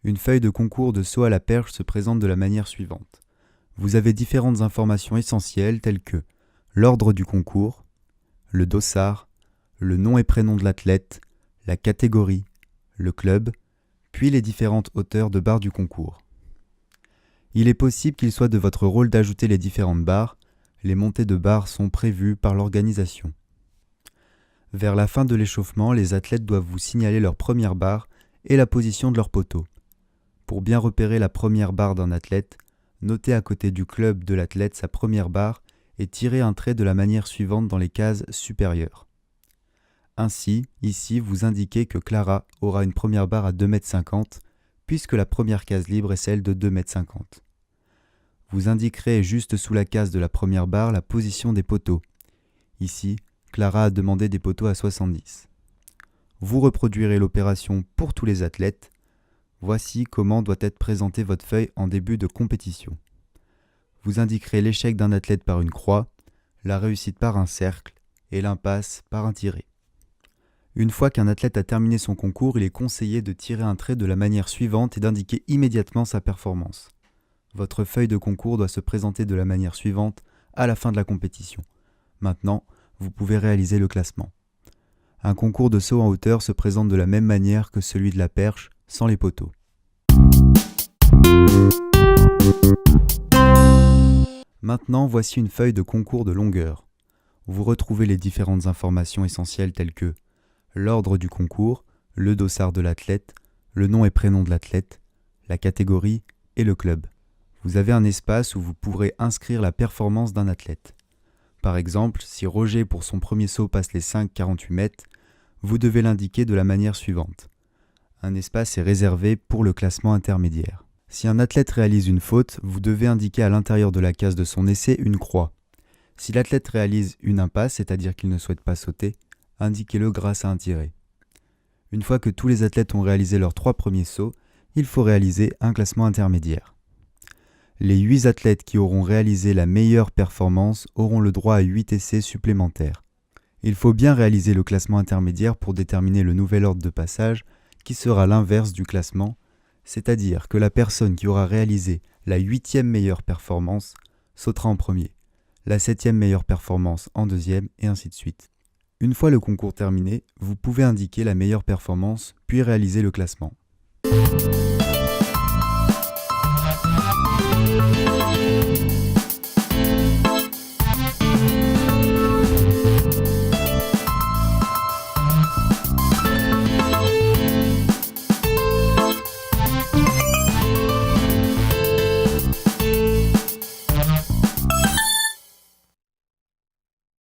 Une feuille de concours de saut à la perche se présente de la manière suivante. Vous avez différentes informations essentielles telles que l'ordre du concours, le dossard, le nom et prénom de l'athlète, la catégorie, le club, puis les différentes hauteurs de barres du concours. Il est possible qu'il soit de votre rôle d'ajouter les différentes barres. Les montées de barres sont prévues par l'organisation. Vers la fin de l'échauffement, les athlètes doivent vous signaler leur première barre et la position de leur poteau. Pour bien repérer la première barre d'un athlète, notez à côté du club de l'athlète sa première barre et tirez un trait de la manière suivante dans les cases supérieures. Ainsi, ici, vous indiquez que Clara aura une première barre à 2,50 m, puisque la première case libre est celle de 2,50 m. Vous indiquerez juste sous la case de la première barre la position des poteaux. Ici, Clara a demandé des poteaux à 70. Vous reproduirez l'opération pour tous les athlètes. Voici comment doit être présentée votre feuille en début de compétition. Vous indiquerez l'échec d'un athlète par une croix, la réussite par un cercle et l'impasse par un tiret. Une fois qu'un athlète a terminé son concours, il est conseillé de tirer un trait de la manière suivante et d'indiquer immédiatement sa performance. Votre feuille de concours doit se présenter de la manière suivante à la fin de la compétition. Maintenant, vous pouvez réaliser le classement. Un concours de saut en hauteur se présente de la même manière que celui de la perche, sans les poteaux. Maintenant, voici une feuille de concours de longueur. Vous retrouvez les différentes informations essentielles telles que l'ordre du concours, le dossard de l'athlète, le nom et prénom de l'athlète, la catégorie et le club. Vous avez un espace où vous pourrez inscrire la performance d'un athlète. Par exemple, si Roger pour son premier saut passe les 5,48 m, vous devez l'indiquer de la manière suivante. Un espace est réservé pour le classement intermédiaire. Si un athlète réalise une faute, vous devez indiquer à l'intérieur de la case de son essai une croix. Si l'athlète réalise une impasse, c'est-à-dire qu'il ne souhaite pas sauter, indiquez-le grâce à un tiret. Une fois que tous les athlètes ont réalisé leurs 3 premiers sauts, il faut réaliser un classement intermédiaire. Les 8 athlètes qui auront réalisé la meilleure performance auront le droit à 8 essais supplémentaires. Il faut bien réaliser le classement intermédiaire pour déterminer le nouvel ordre de passage qui sera l'inverse du classement, c'est-à-dire que la personne qui aura réalisé la 8e meilleure performance sautera en premier, la 7e meilleure performance en deuxième et ainsi de suite. Une fois le concours terminé, vous pouvez indiquer la meilleure performance puis réaliser le classement.